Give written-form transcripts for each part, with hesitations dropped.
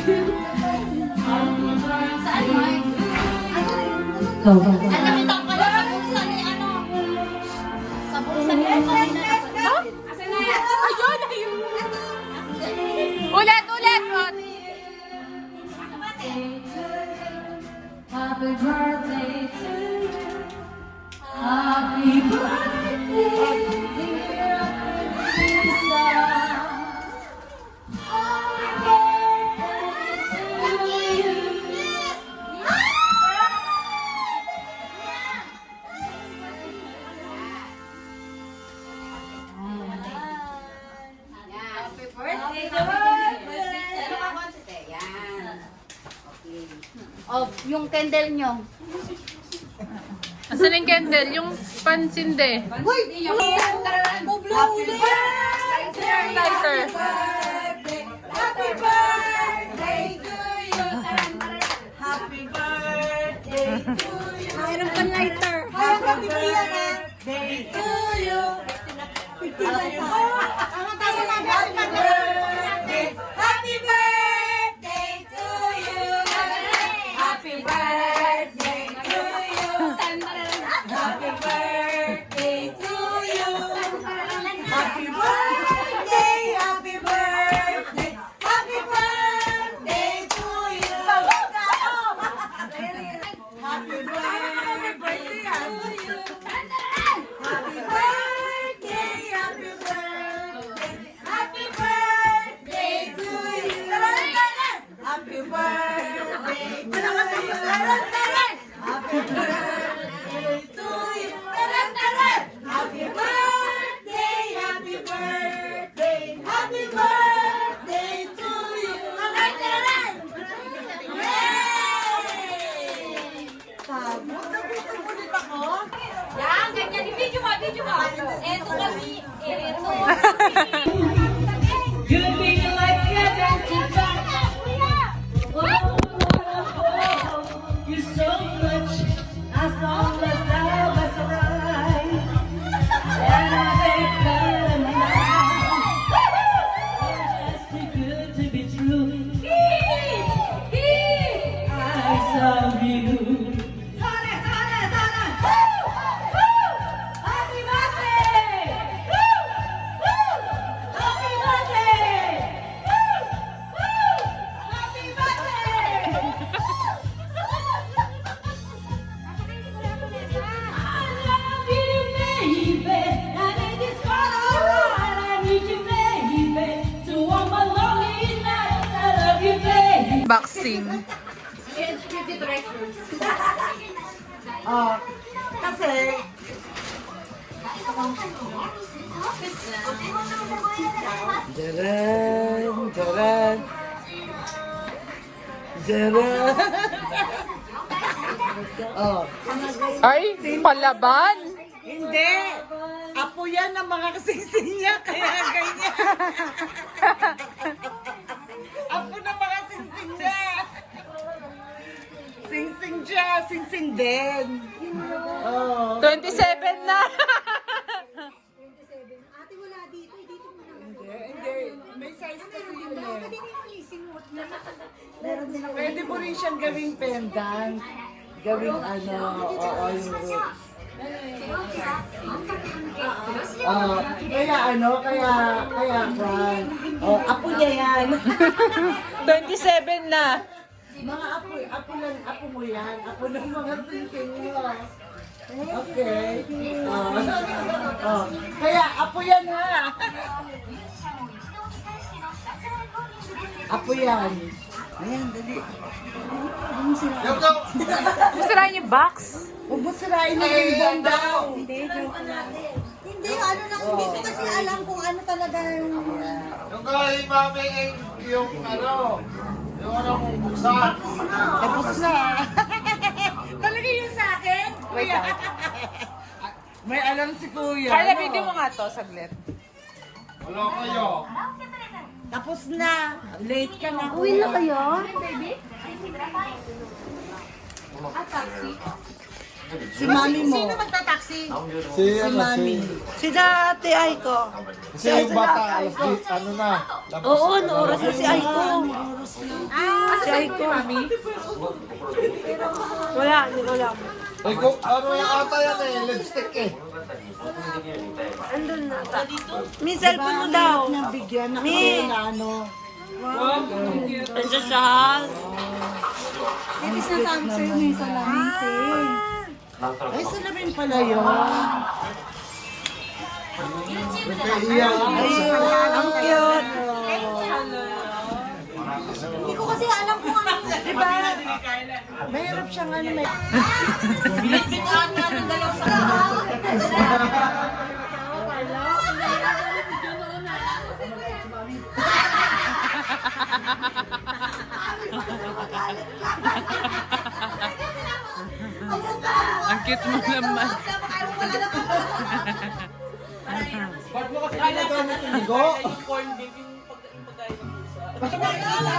Saan, Mike? Go, go, go. Nakita ko pala sa bulsa ni ano. Sa bulsa ni ano. Asan na yan? Ayun, ayun. Ulit, ulit. Happy birthday to you. Happy birthday, dear Lisa. Happy birthday to you. Happy birthday. Happy birthday. Yan. Okay. Oh, yung candle nyo. Asan yung candle? Yung pansinde. Happy birthday. Lighter. Happy birthday to you. Happy birthday to you. Mayroon pang lighter. Happy birthday to you. Happy birthday to you. Happy birthday to you. Happy birthday to you. Happy birthday, happy birthday, happy birthday to you. Happy birthday to you. Happy birthday, happy birthday, happy birthday to you. Happy birthday to you. Happy birthday to you. Happy birthday, happy birthday, happy birthday to you. Yay! Nagulit ako. Yan, ganyan. Video mo, video mo. Eto kami. Eto. You'd be like heaven to touch. You're so much as long as thou was alive. And I think that I'm just too good to be true. I saw you. Happy birthday! Happy birthday! Happy birthday! I love you, baby. I think it's quite alright. I need you, baby. To all my lonely nights, I love you, baby. Boxing. Oh, kasi Jaran, jaran. Jaran. Oh, Ay, palaban. hindi. Apo yan ng mga kasingsing niya, kaya ganyan. Apo ng mga singsing niya. Singsing siya, singsing din. Oh. 27 na. ate wala dito, dito mo naman. Hindi. May size kasi yun eh. Pwede mo isinuot na. Meron din ako. Pwede mo rin siyang gawing pendant. Gawing ano, oo, yung roots. Kaya ano, kaya Fran. Oh, apo niya yan. 27 na. Mga apo mo yan. Apo ng mga singsing mo. Okay. Kaya apo yan ha. Apo yan. Ayan, dali. Masirahan yung box. Huwag mo sirain yung ribbon daw. Hindi, ano lang, hindi ko kasi alam kung ano talaga yung... Yung kay mami yung ano, yung ano mong buksan. Tapos na. Talaga yung sa akin? Kuya. May alam si Kuya. Carla, video mo nga to, saglit. Wala kayo. Tapos na. Late ka na. Uwi na kayo? Si mami mo. Sino magta-taxi? Si Mami. Si Dati Aiko. Kasi yung bata, alas di, ano na. Oo, nooras na si Aiko. Ah, Aray ko. Mami? Wala, hindi ko alam. Ay, kung ano yung ata yan eh, lipstick eh. Andun na. May cellphone mo daw. Niyang bigyan na Mi. kasi na ano. Andiyan siya. Hindi sinasabi sa'yo may salamin eh. Ay, salamin pala yun. Nagkaiyak. Ang cute. Hindi ko kasi alam kung ano. Diba? Mahirap siyang ano may... Binitbitaan nga ng dalawa sa Ang cute mo naman. Ba't mo kasi ginagamit yung ligo? Tayo ka, Carla.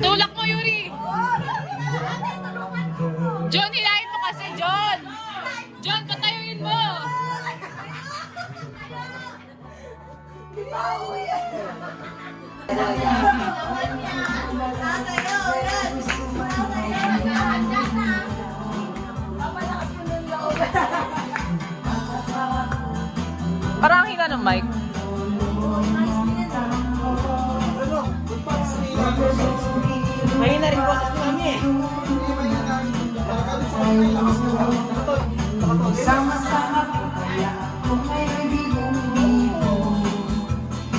Tulak mo, Yuri! John, hilahin mo kasi, John! John, patayuin mo! Parang hina ng mic. Mahina rin po sa kami eh.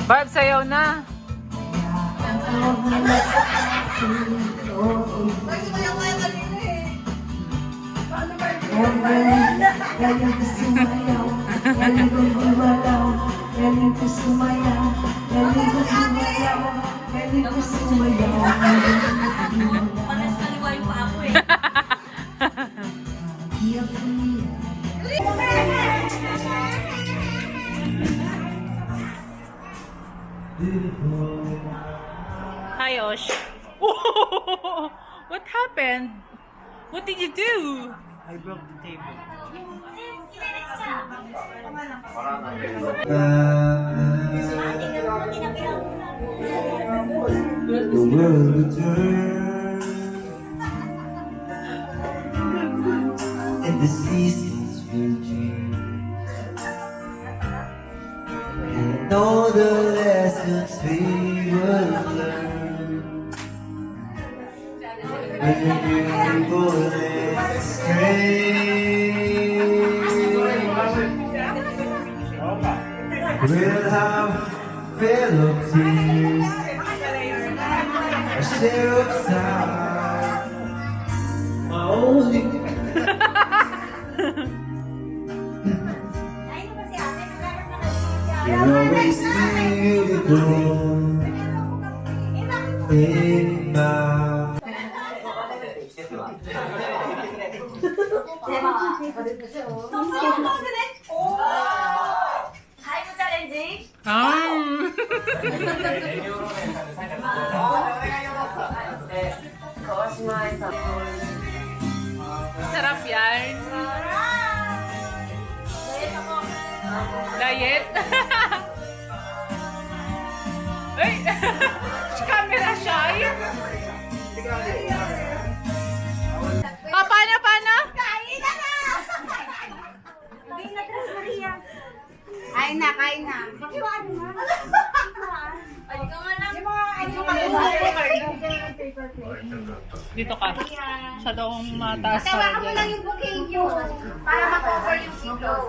Barb, sayaw na. Pares kaliwa yung pa ako eh. Hi, Osh. What happened? What did you do? The world will turn and the seasons will change, and all the lessons we will learn when you go astray. We'll have fill of tears, a share of sighs, my only. You're always beautiful in my. Hi mo challenging? Sarap yan. Diet? Ay! Camera shy? Paano? Kain na! Kain na, Tres Maria. Kain na. Pakiwaan mo. Ay, ikaw nga lang. Yung mga Dito ka. Masyado akong mataas. tawakan mo lang yung bouquet nyo para ma-cover yung sito.